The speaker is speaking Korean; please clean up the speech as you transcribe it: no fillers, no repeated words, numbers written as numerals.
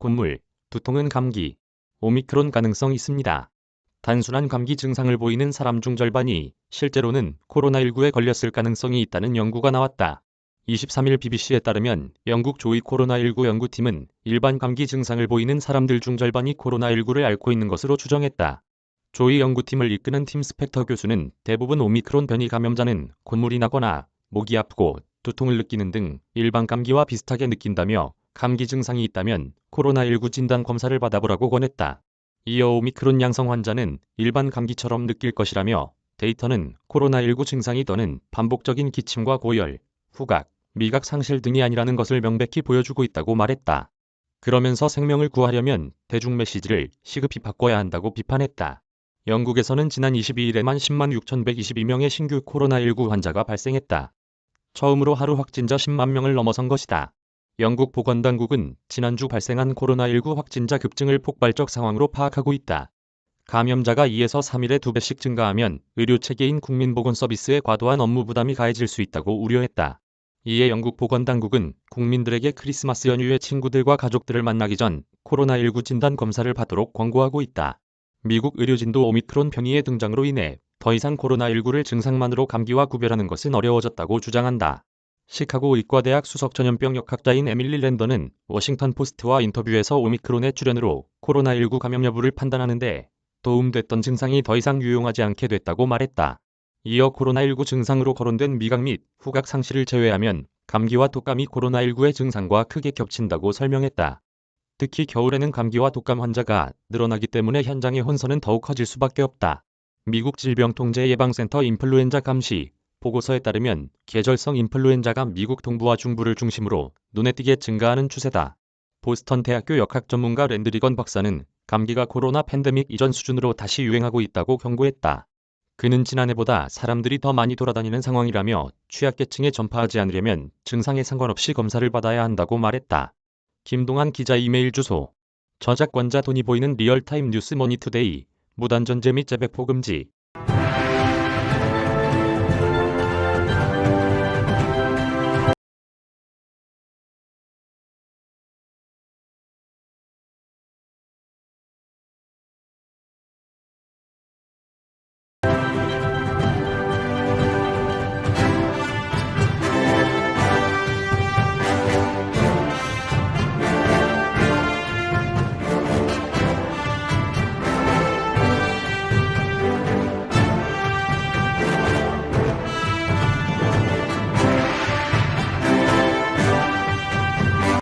콧물, 두통은 감기, 오미크론 가능성 있습니다. 단순한 감기 증상을 보이는 사람 중 절반이 실제로는 코로나19에 걸렸을 가능성이 있다는 연구가 나왔다. 23일 BBC에 따르면 영국 조이 코로나19 연구팀은 일반 감기 증상을 보이는 사람들 중 절반이 코로나19를 앓고 있는 것으로 추정했다. 조이 연구팀을 이끄는 팀 스펙터 교수는 대부분 오미크론 변이 감염자는 콧물이 나거나 목이 아프고 두통을 느끼는 등 일반 감기와 비슷하게 느낀다며 감기 증상이 있다면 코로나19 진단 검사를 받아보라고 권했다. 이어 오미크론 양성 환자는 일반 감기처럼 느낄 것이라며 데이터는 코로나19 증상이 더는 반복적인 기침과 고열, 후각, 미각 상실 등이 아니라는 것을 명백히 보여주고 있다고 말했다. 그러면서 생명을 구하려면 대중 메시지를 시급히 바꿔야 한다고 비판했다. 영국에서는 지난 22일에만 10만 6,122명의 신규 코로나19 환자가 발생했다. 처음으로 하루 확진자 10만 명을 넘어선 것이다. 영국 보건당국은 지난주 발생한 코로나19 확진자 급증을 폭발적 상황으로 파악하고 있다. 감염자가 2에서 3일에 2배씩 증가하면 의료체계인 국민보건서비스에 과도한 업무 부담이 가해질 수 있다고 우려했다. 이에 영국 보건당국은 국민들에게 크리스마스 연휴에 친구들과 가족들을 만나기 전 코로나19 진단 검사를 받도록 권고하고 있다. 미국 의료진도 오미크론 변이의 등장으로 인해 더 이상 코로나19를 증상만으로 감기와 구별하는 것은 어려워졌다고 주장한다. 시카고 의과대학 수석 전염병 역학자인 에밀리 랜더는 워싱턴 포스트와 인터뷰에서 오미크론의 출현으로 코로나19 감염 여부를 판단하는 데 도움됐던 증상이 더 이상 유용하지 않게 됐다고 말했다. 이어 코로나19 증상으로 거론된 미각 및 후각 상실을 제외하면 감기와 독감이 코로나19의 증상과 크게 겹친다고 설명했다. 특히 겨울에는 감기와 독감 환자가 늘어나기 때문에 현장의 혼선은 더욱 커질 수밖에 없다. 미국 질병통제예방센터 인플루엔자 감시 보고서에 따르면 계절성 인플루엔자가 미국 동부와 중부를 중심으로 눈에 띄게 증가하는 추세다. 보스턴 대학교 역학 전문가 랜드 리건 박사는 감기가 코로나 팬데믹 이전 수준으로 다시 유행하고 있다고 경고했다. 그는 지난해보다 사람들이 더 많이 돌아다니는 상황이라며 취약계층에 전파하지 않으려면 증상에 상관없이 검사를 받아야 한다고 말했다. 김동한 기자 이메일 주소. 저작권자 돈이 보이는 리얼타임 뉴스 머니투데이. 무단전제 및 재배포 금지.